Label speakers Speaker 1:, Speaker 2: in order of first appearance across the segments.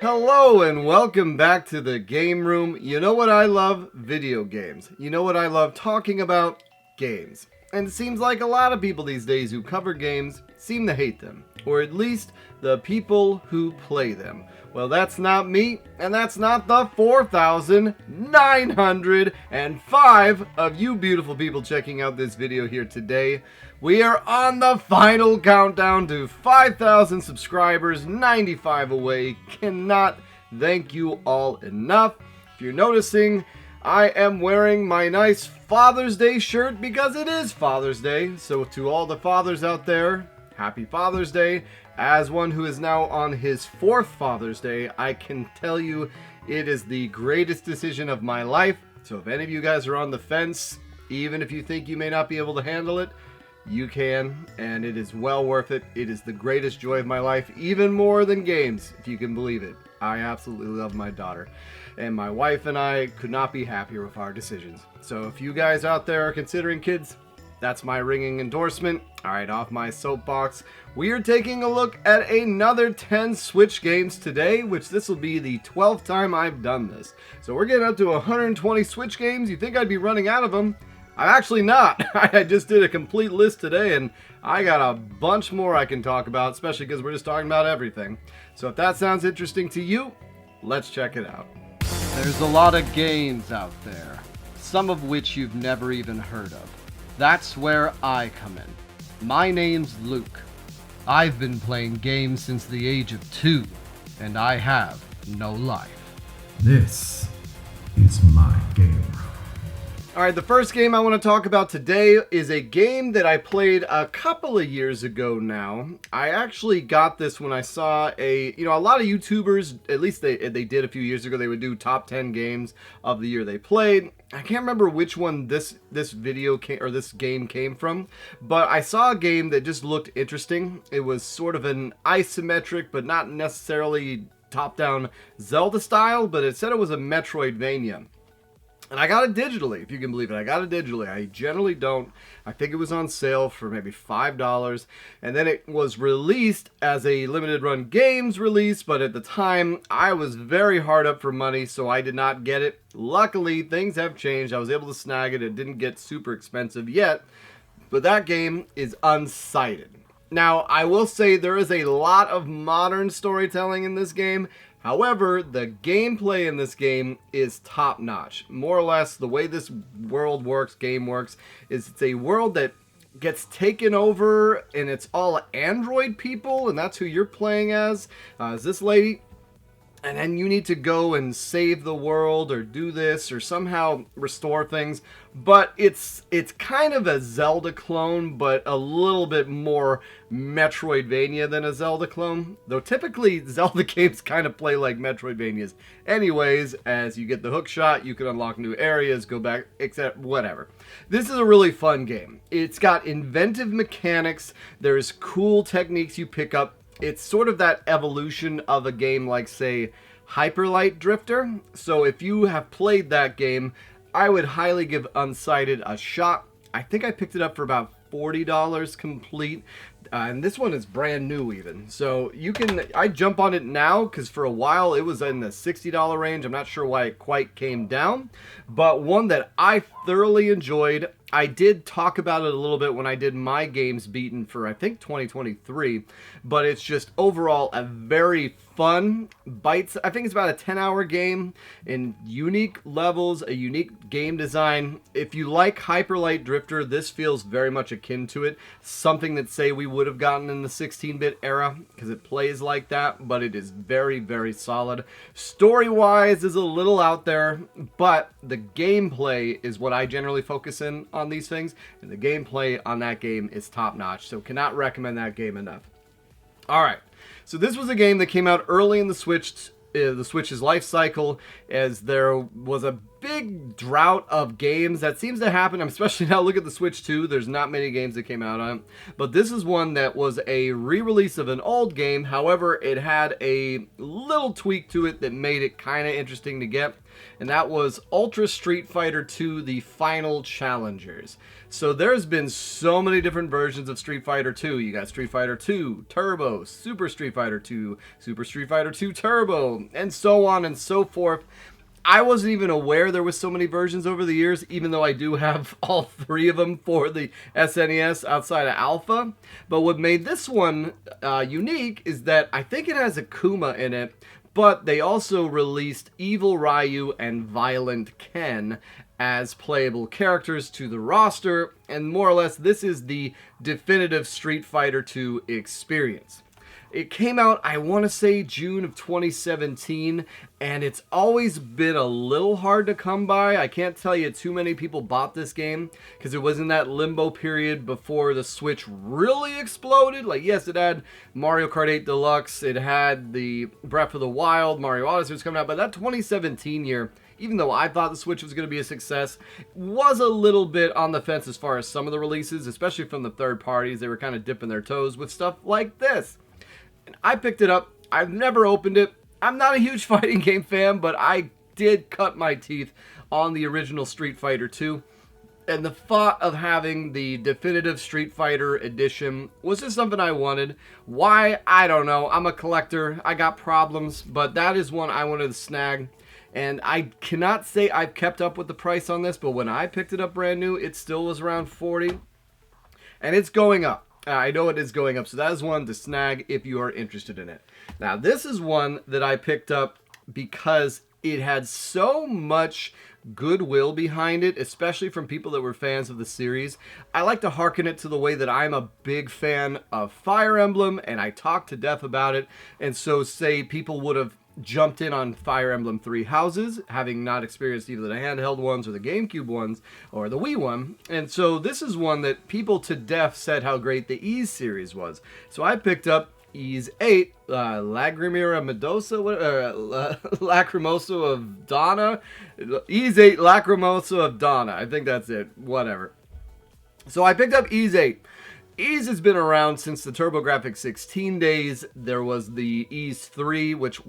Speaker 1: Hello and welcome back to the game room. You know what I love? Video games. You know what I love talking about? Games. And it seems like a lot of people these days who cover games seem to hate them. Or at least the people who play them. Well, that's not me, and that's not the 4,905 of you beautiful people checking out this video here today. We are on the final countdown to 5,000 subscribers, 95 away. Cannot thank you all enough. If you're noticing, I am wearing my nice Father's Day shirt because it is Father's Day. So to all the fathers out there, happy Father's Day. As one who is now on his 4th Father's Day, I can tell you it is the greatest decision of my life. So if any of you guys are on the fence, even if you think you may not be able to handle it, you can, and it is well worth it. It is the greatest joy of my life, even more than games, if you can believe it. I absolutely love my daughter, and my wife and I could not be happier with our decisions. So if you guys out there are considering kids, that's my ringing endorsement. Alright, off my soapbox. We are taking a look at another 10 Switch games today, which this will be the 12th time I've done this. So we're getting up to 120 Switch games. You think I'd be running out of them? I'm actually not. I just did a complete list today, and I got a bunch more I can talk about, especially because we're just talking about everything. So if that sounds interesting to you, let's check it out. There's a lot of games out there, some of which you've never even heard of. That's where I come in. My name's Luke. I've been playing games since the age of 2, and I have no life.
Speaker 2: This is my game room.
Speaker 1: Alright, the first game I want to talk about today is a game that I played a couple of years ago now. I actually got this when I saw a lot of YouTubers, at least they did a few years ago, they would do top 10 games of the year they played. I can't remember which one this video came, or this game came from, but I saw a game that just looked interesting. It was sort of an isometric, but not necessarily top-down Zelda style, but it said it was a Metroidvania. And I got it digitally, if you can believe it. I got it digitally. I generally don't. I think it was on sale for maybe $5. And then it was released as a limited run games release. But at the time, I was very hard up for money, so I did not get it. Luckily, things have changed. I was able to snag it. It didn't get super expensive yet. But that game is Unsighted. Now, I will say there is a lot of modern storytelling in this game. However, the gameplay in this game is top-notch. More or less, the way this game works, is it's a world that gets taken over, and it's all android people, and that's who you're playing as this lady. And then you need to go and save the world, or do this, or somehow restore things. But it's kind of a Zelda clone, but a little bit more Metroidvania than a Zelda clone. Though typically Zelda games kind of play like Metroidvanias. Anyways, as you get the hook shot, you can unlock new areas, go back, except whatever. This is a really fun game. It's got inventive mechanics. There's cool techniques you pick up. It's sort of that evolution of a game like, say, Hyper Light Drifter. So if you have played that game, I would highly give Unsighted a shot. I think I picked it up for about $40 complete. And this one is brand new even. So I jump on it now because for a while it was in the $60 range. I'm not sure why it quite came down. But one that I thoroughly enjoyed. I did talk about it a little bit when I did my games beaten for, I think, 2023. But it's just overall a very fun bites. I think it's about a 10-hour game in unique levels, a unique game design. If you like Hyper Light Drifter, this feels very much akin to it. Something that, say, we would have gotten in the 16-bit era, because it plays like that, but it is very, very solid. Story-wise is a little out there, but the gameplay is what I generally focus in on these things, and the gameplay on that game is top-notch, so cannot recommend that game enough. Alright, so this was a game that came out early in the Switch's life cycle, as there was a big drought of games that seems to happen, especially now. Look at the Switch 2, there's not many games that came out on it, but this is one that was a re-release of an old game. However, it had a little tweak to it that made it kind of interesting to get, and that was Ultra Street Fighter 2: The Final Challengers. So there's been so many different versions of Street Fighter 2. You got Street Fighter 2 Turbo, Super Street Fighter 2, Super Street Fighter 2 Turbo, and so on and so forth. I wasn't even aware there was so many versions over the years, even though I do have all 3 of them for the SNES outside of Alpha. But what made this one unique is that I think it has Akuma in it, but they also released Evil Ryu and Violent Ken as playable characters to the roster, and more or less this is the definitive Street Fighter 2 experience. It came out, I want to say, June of 2017, and it's always been a little hard to come by. I can't tell you too many people bought this game because it was in that limbo period before the Switch really exploded. Like, yes, it had Mario Kart 8 Deluxe, it had the Breath of the Wild, Mario Odyssey was coming out, but that 2017 year, even though I thought the Switch was going to be a success, was a little bit on the fence as far as some of the releases, especially from the third parties. They were kind of dipping their toes with stuff like this. And I picked it up. I've never opened it. I'm not a huge fighting game fan, but I did cut my teeth on the original Street Fighter 2. And the thought of having the definitive Street Fighter edition was just something I wanted. Why? I don't know. I'm a collector. I got problems, but that is one I wanted to snag. And I cannot say I've kept up with the price on this, but when I picked it up brand new, it still was around $40. And it's going up. I know it is going up, so that is one to snag if you are interested in it. Now, this is one that I picked up because it had so much goodwill behind it, especially from people that were fans of the series. I like to hearken it to the way that I'm a big fan of Fire Emblem, and I talk to death about it. And so, say people would have jumped in on Fire Emblem Three Houses, having not experienced either the handheld ones or the GameCube ones or the Wii one. And so this is one that people to death said how great the Ys series was. So I picked up Ys 8, Lagrimira Medusa, Lacrimosa of Donna. Ys 8, Lacrimosa of Donna. I think that's it. Whatever. So I picked up Ys 8. Ys has been around since the TurboGrafx 16 days. There was the Ys 3, which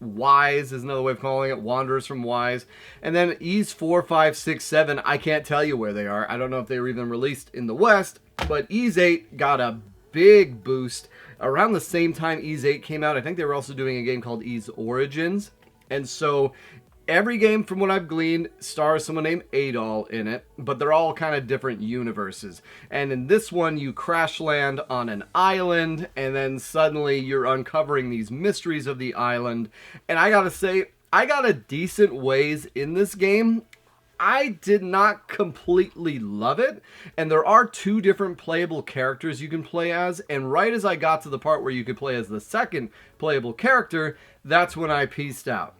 Speaker 1: Wise is another way of calling it, Wanderers from Wise. And then Ys 4, 5, 6, 7, I can't tell you where they are. I don't know if they were even released in the West, but Ys 8 got a big boost. Around the same time Ys 8 came out, I think they were also doing a game called Ys Origins. And so every game, from what I've gleaned, stars someone named Adol in it, but they're all kind of different universes. And in this one, you crash land on an island, and then suddenly you're uncovering these mysteries of the island. And I gotta say, I got a decent ways in this game. I did not completely love it, and there are 2 different playable characters you can play as, and right as I got to the part where you could play as the second playable character, that's when I peaced out.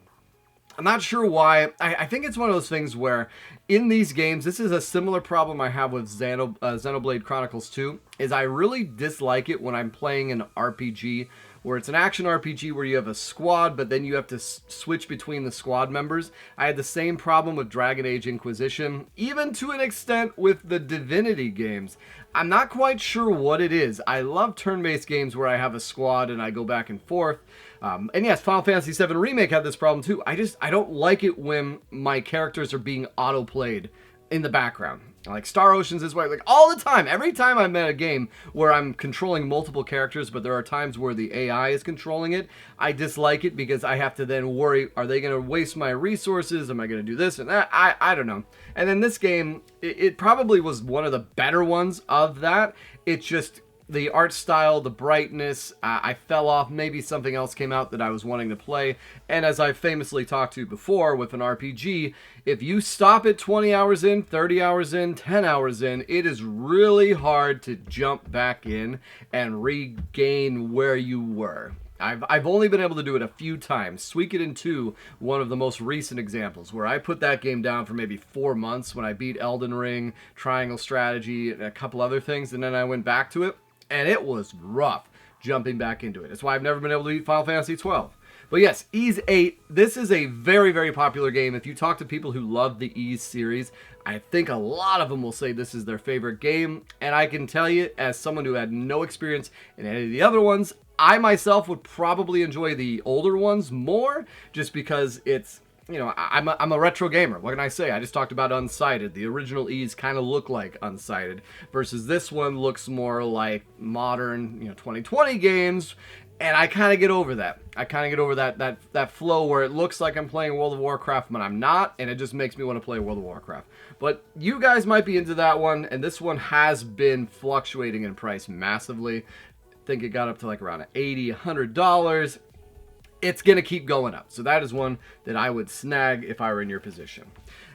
Speaker 1: I'm not sure why. I think it's one of those things where in these games, this is a similar problem I have with Xenoblade Chronicles 2, is I really dislike it when I'm playing an RPG where it's an action RPG where you have a squad, but then you have to switch between the squad members. I had the same problem with Dragon Age Inquisition, even to an extent with the Divinity games. I'm not quite sure what it is. I love turn-based games where I have a squad and I go back and forth. And yes, Final Fantasy VII Remake had this problem too. I don't like it when my characters are being auto-played in the background. Like Star Ocean's this way, like all the time. Every time I'm in a game where I'm controlling multiple characters, but there are times where the AI is controlling it, I dislike it because I have to then worry, are they going to waste my resources? Am I going to do this and that? I don't know. And then this game, it probably was one of the better ones of that. It just, the art style, the brightness, I fell off. Maybe something else came out that I was wanting to play. And as I've famously talked to before with an RPG, if you stop at 20 hours in, 30 hours in, 10 hours in, it is really hard to jump back in and regain where you were. I've only been able to do it a few times. Suikoden 2, one of the most recent examples, where I put that game down for maybe 4 months when I beat Elden Ring, Triangle Strategy, and a couple other things, and then I went back to it. And it was rough jumping back into it. That's why I've never been able to beat Final Fantasy XII. But yes, Ys 8, this is a very, very popular game. If you talk to people who love the Ys series, I think a lot of them will say this is their favorite game. And I can tell you, as someone who had no experience in any of the other ones, I myself would probably enjoy the older ones more, just because it's you know, I'm a retro gamer. What can I say? I just talked about Unsighted. The original E's kind of look like Unsighted, versus this one looks more like modern, 2020 games. And I kind of get over that. I kind of get over that flow where it looks like I'm playing World of Warcraft, but I'm not, and it just makes me want to play World of Warcraft. But you guys might be into that one, and this one has been fluctuating in price massively. I think it got up to like around $80, $100. It's going to keep going up. So that is one that I would snag if I were in your position.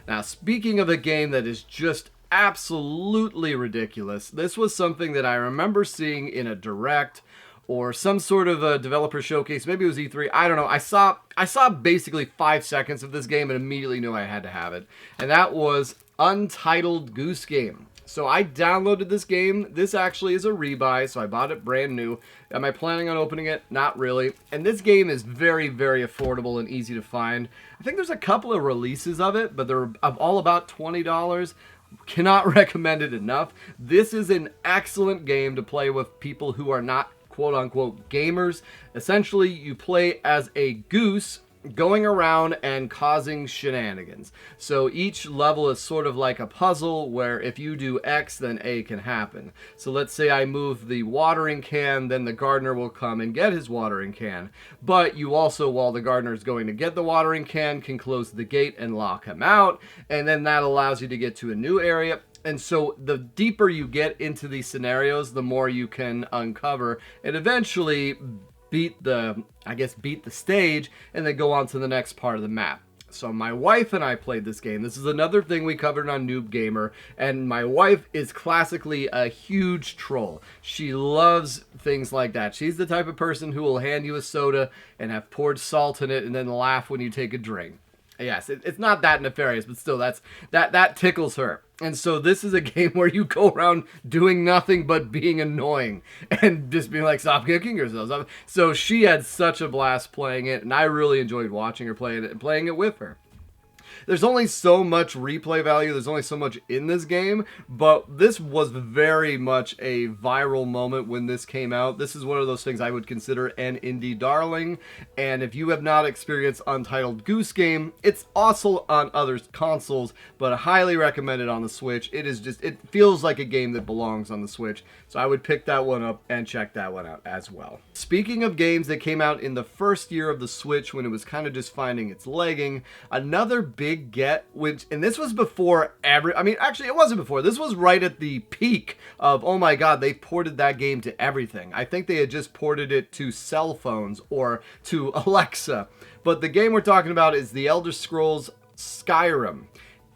Speaker 1: Now, speaking of a game that is just absolutely ridiculous, this was something that I remember seeing in a direct or some sort of a developer showcase. Maybe it was E3. I don't know. I saw basically 5 seconds of this game and immediately knew I had to have it. And that was Untitled Goose Game. So I downloaded this game. This actually is a rebuy, so I bought it brand new. Am I planning on opening it? Not really. And this game is very, very affordable and easy to find. I think there's a couple of releases of it, but they're all about $20. Cannot recommend it enough. This is an excellent game to play with people who are not quote-unquote gamers. Essentially, you play as a goose going around and causing shenanigans. So each level is sort of like a puzzle where if you do X, then A can happen. So let's say I move the watering can, then the gardener will come and get his watering can. But you also, while the gardener is going to get the watering can, can close the gate and lock him out. And then that allows you to get to a new area. And so the deeper you get into these scenarios, the more you can uncover and eventually beat the stage and then go on to the next part of the map. So my wife and I played this game. This is another thing we covered on Noob Gamer, and my wife is classically a huge troll. She loves things like that. She's the type of person who will hand you a soda and have poured salt in it and then laugh when you take a drink. Yes, it's not that nefarious, but still, that tickles her. And so this is a game where you go around doing nothing but being annoying and just being like, stop kicking yourself. So she had such a blast playing it, and I really enjoyed watching her play it and playing it with her. There's only so much replay value. There's only so much in this game, but this was very much a viral moment when this came out. This is one of those things I would consider an indie darling, and if you have not experienced Untitled Goose Game, it's also on other consoles, but I highly recommend it on the Switch. It feels like a game that belongs on the Switch, so I would pick that one up and check that one out as well. Speaking of games that came out in the first year of the Switch when it was kind of just finding its legging, another big get, and this was before actually it wasn't before, this was right at the peak of, oh my god, they ported that game to everything. I think they had just ported it to cell phones or to Alexa, but the game we're talking about is The Elder Scrolls Skyrim.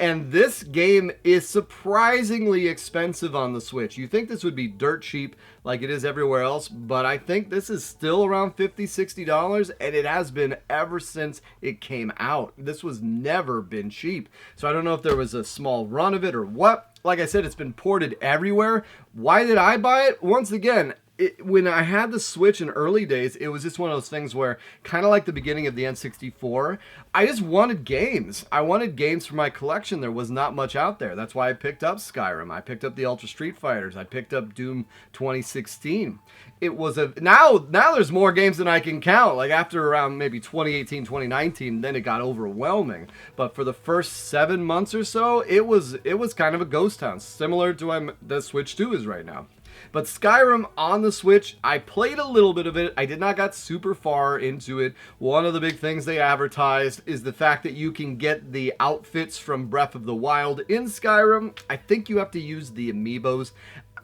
Speaker 1: And this game is surprisingly expensive on the Switch. You think this would be dirt cheap like it is everywhere else, but I think this is still around $50, $60, and it has been ever since it came out. This was never been cheap. So I don't know if there was a small run of it or what. Like I said, it's been ported everywhere. Why did I buy it? Once again, when I had the Switch in early days, it was just one of those things where, kind of like the beginning of the N64, I just wanted games. I wanted games for my collection. There was not much out there. That's why I picked up Skyrim. I picked up the Ultra Street Fighters. I picked up Doom 2016. It was now there's more games than I can count. Like after around maybe 2018, 2019, then it got overwhelming. But for the first 7 months or so, it was kind of a ghost town, similar to the Switch 2 is right now. But Skyrim on the Switch, I played a little bit of it. I did not get super far into it. One of the big things they advertised is the fact that you can get the outfits from Breath of the Wild in Skyrim. I think you have to use the amiibos.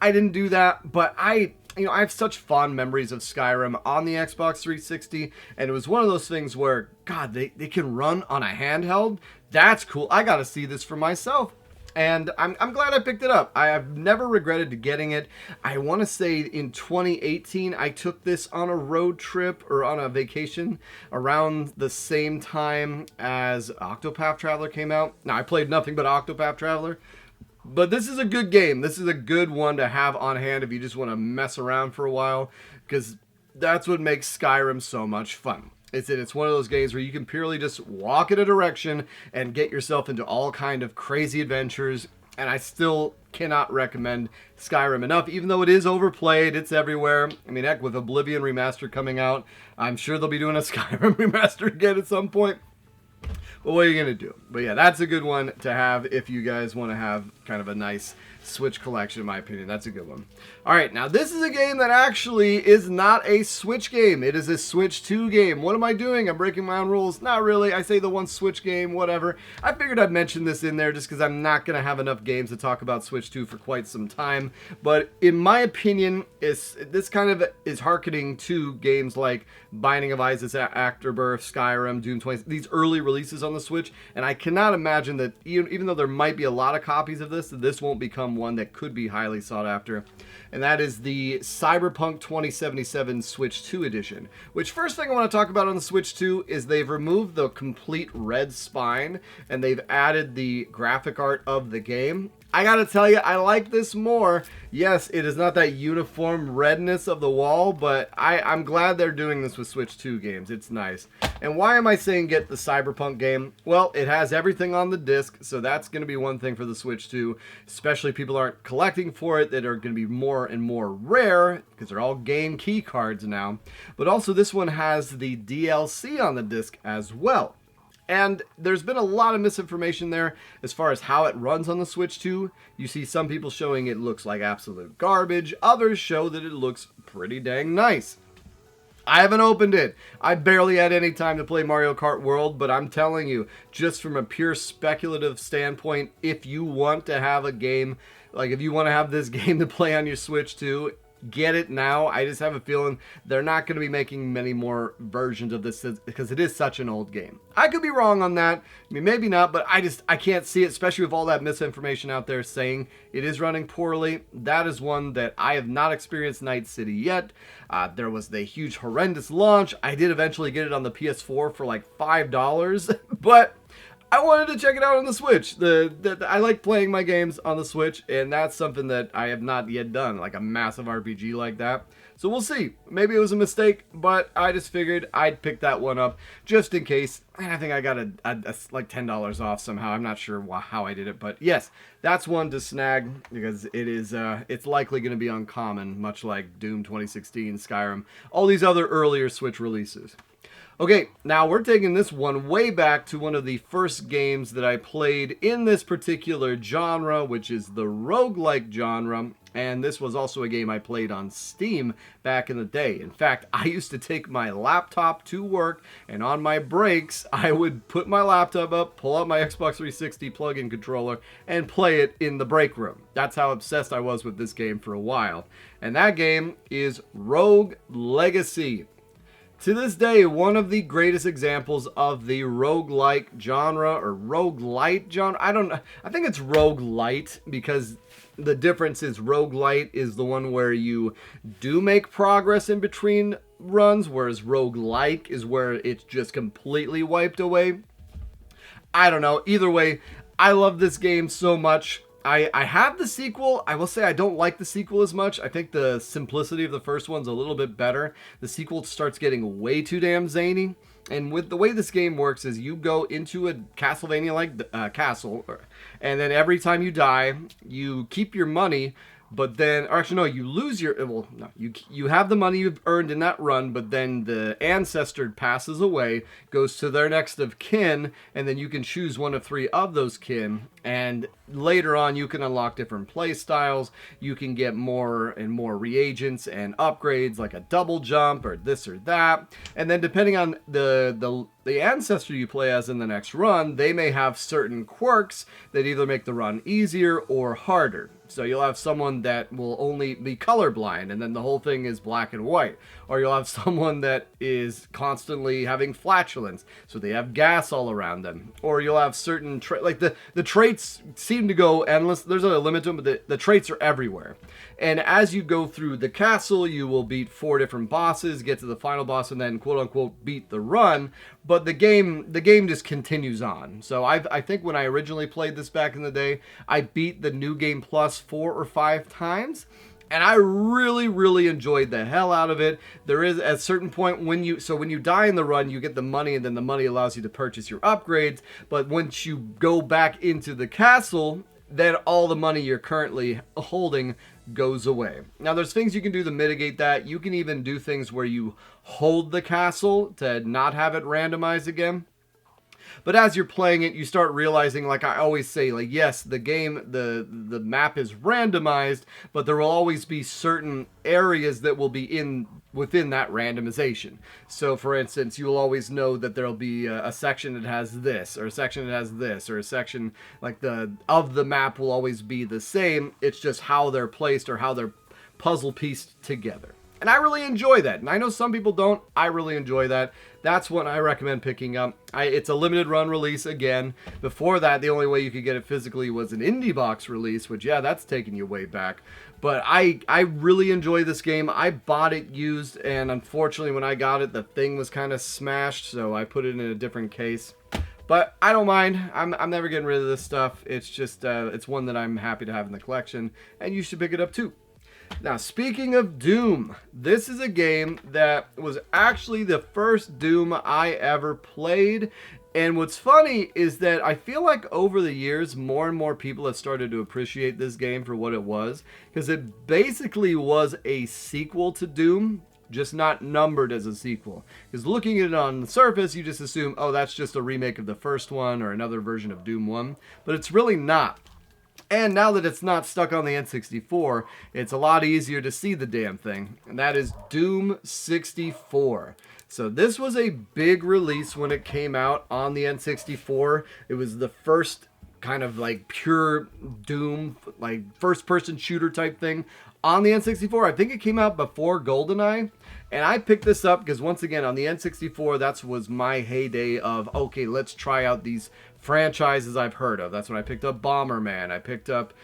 Speaker 1: I didn't do that, but I have such fond memories of Skyrim on the Xbox 360, and it was one of those things where, God, they can run on a handheld? That's cool. I gotta see this for myself. And I'm glad I picked it up. I have never regretted getting it. I want to say in 2018, I took this on a road trip or on a vacation around the same time as Octopath Traveler came out. Now, I played nothing but Octopath Traveler. But this is a good game. This is a good one to have on hand if you just want to mess around for a while, because that's what makes Skyrim so much fun. It's one of those games where you can purely just walk in a direction and get yourself into all kind of crazy adventures, and I still cannot recommend Skyrim enough, even though it is overplayed. It's everywhere. I mean, heck, with Oblivion Remastered coming out, I'm sure they'll be doing a Skyrim Remastered again at some point. But what are you going to do? But yeah, that's a good one to have if you guys want to have kind of a nice Switch collection, in my opinion. That's a good one. All right, now this is a game that actually is not a Switch game. It is a Switch 2 game. What am I doing? I'm breaking my own rules. Not really. I say the one Switch game, whatever. I figured I'd mention this in there just because I'm not going to have enough games to talk about Switch 2 for quite some time. But in my opinion, this kind of is hearkening to games like Binding of Isaac Afterbirth, Skyrim, Doom 20, these early releases on the Switch. And I cannot imagine that even though there might be a lot of copies of this won't become one that could be highly sought after. And that is the Cyberpunk 2077 Switch 2 edition. Which, first thing I want to talk about on the Switch 2 is they've removed the complete red spine and they've added the graphic art of the game. I gotta tell you, I like this more. Yes, it is not that uniform redness of the wall, but I'm glad they're doing this with Switch 2 games. It's nice. And why am I saying get the Cyberpunk game? Well, it has everything on the disc, so that's going to be one thing for the Switch 2. Especially people aren't collecting for it, that are going to be more and more rare, because they're all game key cards now. But also this one has the DLC on the disc as well. And there's been a lot of misinformation there as far as how it runs on the Switch 2. You see some people showing it looks like absolute garbage. Others show that it looks pretty dang nice. I haven't opened it. I barely had any time to play Mario Kart World, but I'm telling you, just from a pure speculative standpoint, if you want to have a game, like if you want to have this game to play on your Switch 2, get it now. I just have a feeling they're not going to be making many more versions of this because it is such an old game. I could be wrong on that. I mean, maybe not, but I can't see it, especially with all that misinformation out there saying it is running poorly. That is one that I have not experienced Night City yet. There was the huge horrendous launch. I did eventually get it on the PS4 for like $5, but I wanted to check it out on the Switch. I like playing my games on the Switch, and that's something that I have not yet done, like a massive RPG like that. So we'll see. Maybe it was a mistake, but I just figured I'd pick that one up just in case. And I think I got a like $10 off somehow. I'm not sure how I did it, but yes, that's one to snag because it's likely going to be uncommon, much like Doom 2016, Skyrim, all these other earlier Switch releases. Okay, now we're taking this one way back to one of the first games that I played in this particular genre, which is the roguelike genre. And this was also a game I played on Steam back in the day. In fact, I used to take my laptop to work, and on my breaks, I would put my laptop up, pull out my Xbox 360 plug-in controller, and play it in the break room. That's how obsessed I was with this game for a while. And that game is Rogue Legacy. To this day, one of the greatest examples of the roguelike genre, or roguelite genre. I think it's roguelite because the difference is roguelite is the one where you do make progress in between runs, whereas roguelike is where it's just completely wiped away. I don't know. Either way, I love this game so much. I have the sequel. I will say I don't like the sequel as much. I think the simplicity of the first one's a little bit better. The sequel starts getting way too damn zany. And with the way this game works is you go into a Castlevania-like castle, and then every time you die, you keep your money, but then, or actually no, you lose your, well, no, you have the money you've earned in that run, but then the ancestor passes away, goes to their next of kin, and then you can choose one of three of those kin, and later on you can unlock different play styles. You can get more and more reagents and upgrades like a double jump or this or that, and then depending on the ancestor you play as in the next run, they may have certain quirks that either make the run easier or harder. So you'll have someone that will only be colorblind and then the whole thing is black and white. Or you'll have someone that is constantly having flatulence, so they have gas all around them. Or you'll have certain like the traits seem to go endless. There's a limit to them, but the traits are everywhere. And as you go through the castle, you will beat 4 different bosses, get to the final boss, and then quote unquote beat the run. But the game just continues on. So I think when I originally played this back in the day, I beat the New Game Plus 4 or 5 times. And I really, really enjoyed the hell out of it. There is at a certain point when you die in the run, you get the money, and then the money allows you to purchase your upgrades. But once you go back into the castle, then all the money you're currently holding goes away. Now there's things you can do to mitigate that. You can even do things where you hold the castle to not have it randomized again. But as you're playing it, you start realizing, like I always say, like, yes, the game, the map is randomized, but there will always be certain areas that will be within that randomization. So for instance, you will always know that there'll be a section that has this, or a section that has this, or a section like of the map will always be the same. It's just how they're placed or how they're puzzle pieced together. And I really enjoy that. And I know some people don't. I really enjoy that. That's what I recommend picking up. It's a limited run release again. Before that, the only way you could get it physically was an indie box release, which, yeah, that's taking you way back. But I really enjoy this game. I bought it used, and unfortunately when I got it, the thing was kind of smashed, so I put it in a different case. But I don't mind. I'm never getting rid of this stuff. It's just, it's one that I'm happy to have in the collection, and you should pick it up too. Now, speaking of Doom, this is a game that was actually the first Doom I ever played. And what's funny is that I feel like over the years, more and more people have started to appreciate this game for what it was. Because it basically was a sequel to Doom, just not numbered as a sequel. Because looking at it on the surface, you just assume, oh, that's just a remake of the first one or another version of Doom 1. But it's really not. And now that it's not stuck on the N64, it's a lot easier to see the damn thing. And that is Doom 64. So this was a big release when it came out on the N64. It was the first kind of like pure Doom, like first-person shooter type thing on the N64. I think it came out before GoldenEye. And I picked this up because, once again, on the N64, that was my heyday of, okay, let's try out these franchises I've heard of. That's when I picked up Bomberman, I picked up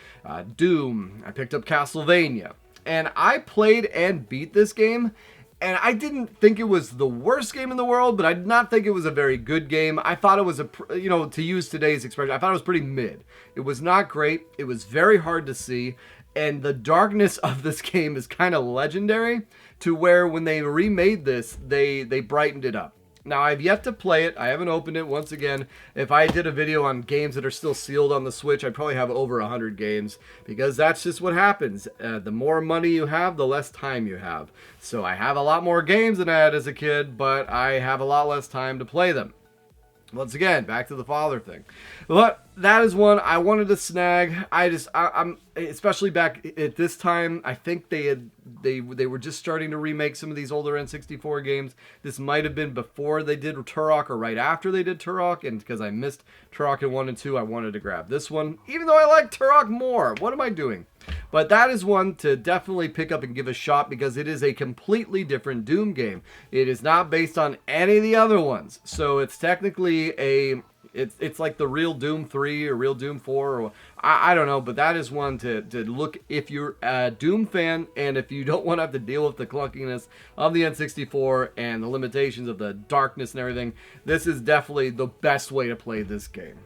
Speaker 1: Doom, I picked up Castlevania. And I played and beat this game, and I didn't think it was the worst game in the world, but I did not think it was a very good game. I thought it was to use today's expression, I thought it was pretty mid. It was not great, it was very hard to see, and the darkness of this game is kind of legendary, to where when they remade this, they brightened it up. Now, I've yet to play it. I haven't opened it. Once again, if I did a video on games that are still sealed on the Switch, I'd probably have over 100 games, because that's just what happens. The more money you have, the less time you have. So I have a lot more games than I had as a kid, but I have a lot less time to play them. Once again, back to the father thing. But that is one I wanted to snag. I'm especially back at this time. I think they were just starting to remake some of these older N64 games. This might have been before they did Turok or right after they did Turok. And because I missed Turok in 1 and 2, I wanted to grab this one, even though I like Turok more. What am I doing? But that is one to definitely pick up and give a shot, because it is a completely different Doom game. It is not based on any of the other ones. So it's technically it's like the real Doom 3 or real Doom 4, or I don't know, but that is one to look if you're a Doom fan, and if you don't want to have to deal with the clunkiness of the N64 and the limitations of the darkness and everything. This is definitely the best way to play this game.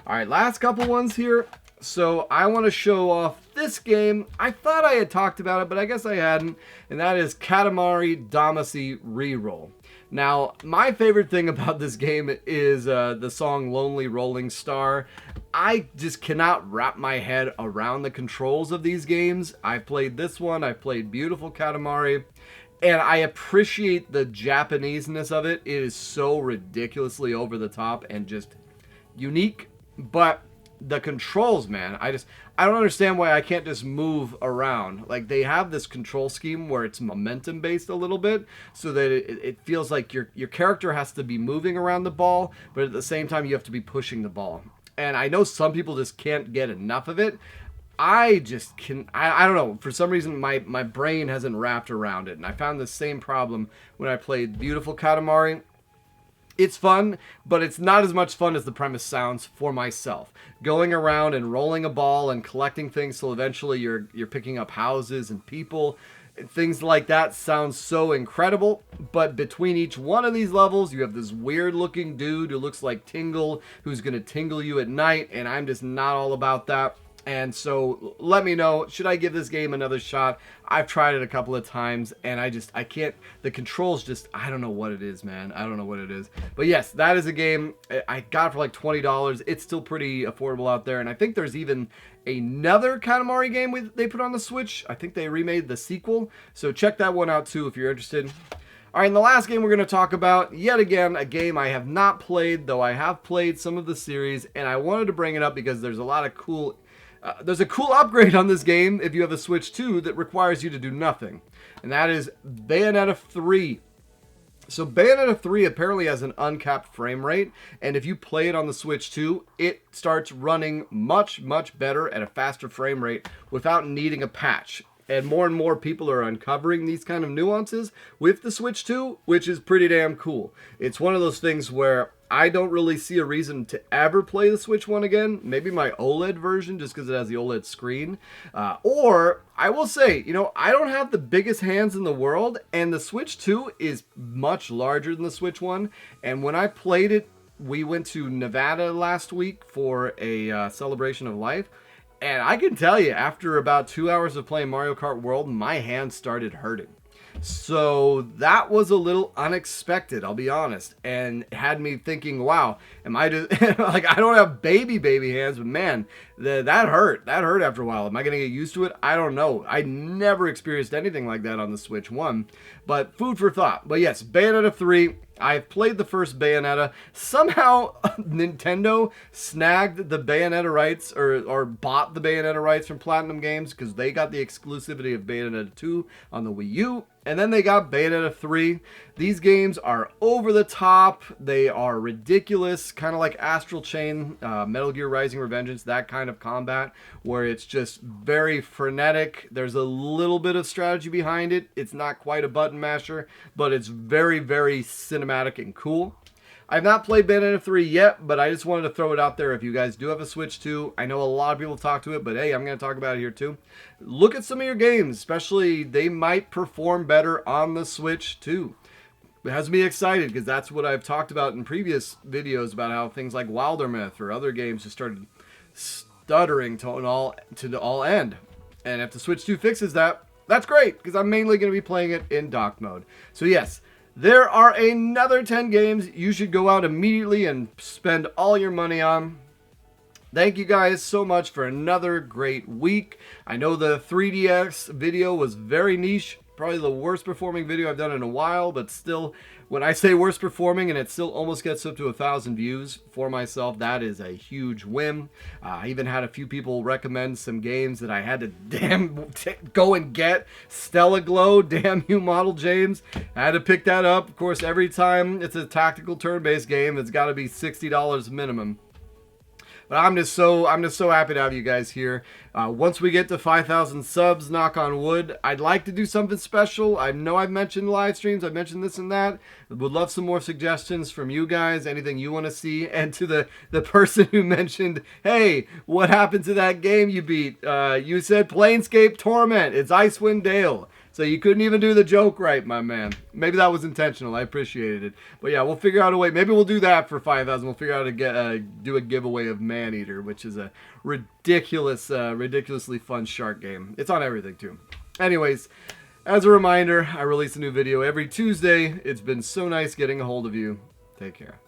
Speaker 1: Alright, last couple ones here. So I want to show off this game. I thought I had talked about it, but I guess I hadn't, and that is Katamari Damacy Reroll. Now, my favorite thing about this game is the song Lonely Rolling Star. I just cannot wrap my head around the controls of these games. I've played this one, I've played Beautiful Katamari, and I appreciate the Japaneseness of it. It is so ridiculously over the top and just unique, but the controls, man, I don't understand why I can't just move around. Like, they have this control scheme where it's momentum based a little bit, so that it feels like your character has to be moving around the ball, but at the same time you have to be pushing the ball. And I know some people just can't get enough of it. I just can, I don't know, for some reason my brain hasn't wrapped around it, and I found the same problem when I played Beautiful Katamari. It's fun, but it's not as much fun as the premise sounds for myself. Going around and rolling a ball and collecting things till eventually you're picking up houses and people, things like that sounds so incredible. But between each one of these levels, you have this weird looking dude who looks like Tingle, who's going to tingle you at night, and I'm just not all about that. And so let me know, should I give this game another shot? I've tried it a couple of times, and I can't, the controls just, I don't know what it is, man. I don't know what it is. But yes, that is a game I got for like $20. It's still pretty affordable out there. And I think there's even another Katamari game they put on the Switch. I think they remade the sequel. So check that one out too if you're interested. All right, and the last game we're going to talk about, yet again, a game I have not played, though I have played some of the series, and I wanted to bring it up because there's a lot of cool... there's a cool upgrade on this game if you have a Switch 2 that requires you to do nothing, and that is Bayonetta 3. So Bayonetta 3 apparently has an uncapped frame rate, and if you play it on the Switch 2, it starts running much, much better at a faster frame rate without needing a patch. And more people are uncovering these kind of nuances with the Switch 2, which is pretty damn cool. It's one of those things where I don't really see a reason to ever play the Switch 1 again. Maybe my OLED version, just because it has the OLED screen. Or, I will say, you know, I don't have the biggest hands in the world, and the Switch 2 is much larger than the Switch 1. And when I played it, we went to Nevada last week for a celebration of life. And I can tell you, after about 2 hours of playing Mario Kart World, my hands started hurting. So that was a little unexpected, I'll be honest, and had me thinking, wow, am I just, like, I don't have baby hands, but man, that hurt. That hurt after a while. Am I going to get used to it? I don't know. I never experienced anything like that on the Switch 1, but food for thought. But yes, Bayonetta 3, I've played the first Bayonetta. Somehow, Nintendo snagged the Bayonetta rights, or bought the Bayonetta rights from Platinum Games, because they got the exclusivity of Bayonetta 2 on the Wii U. And then they got Bayonetta 3. These games are over the top. They are ridiculous, kind of like Astral Chain, Metal Gear Rising: Revengeance, that kind of combat, where it's just very frenetic. There's a little bit of strategy behind it. It's not quite a button masher, but it's very, very cinematic and cool. I've not played Bayonetta 3 yet, but I just wanted to throw it out there. If you guys do have a Switch 2, I know a lot of people talk to it, but hey, I'm going to talk about it here too. Look at some of your games, especially they might perform better on the Switch 2. It has me excited because that's what I've talked about in previous videos about how things like Wildermyth or other games just started stuttering to all end. And if the Switch 2 fixes that, that's great because I'm mainly going to be playing it in dock mode. So yes, there are another 10 games you should go out immediately and spend all your money on. Thank you guys so much for another great week. I know the 3DS video was very niche, probably the worst performing video I've done in a while, but still, when I say worst performing and it still almost gets up to 1,000 views for myself, that is a huge win. I even had a few people recommend some games that I had to go and get. Stella Glow, damn you, Model James. I had to pick that up. Of course, every time it's a tactical turn-based game, it's got to be $60 minimum. But I'm just so happy to have you guys here. Once we get to 5,000 subs, knock on wood, I'd like to do something special. I know I've mentioned live streams, I've mentioned this and that. Would love some more suggestions from you guys, anything you want to see. And to the person who mentioned, hey, what happened to that game you beat? You said Planescape Torment. It's Icewind Dale. So you couldn't even do the joke right, my man. Maybe that was intentional. I appreciated it. But yeah, we'll figure out a way. Maybe we'll do that for 5,000. We'll figure out how to do a giveaway of Maneater, which is a ridiculously fun shark game. It's on everything, too. Anyways, as a reminder, I release a new video every Tuesday. It's been so nice getting a hold of you. Take care.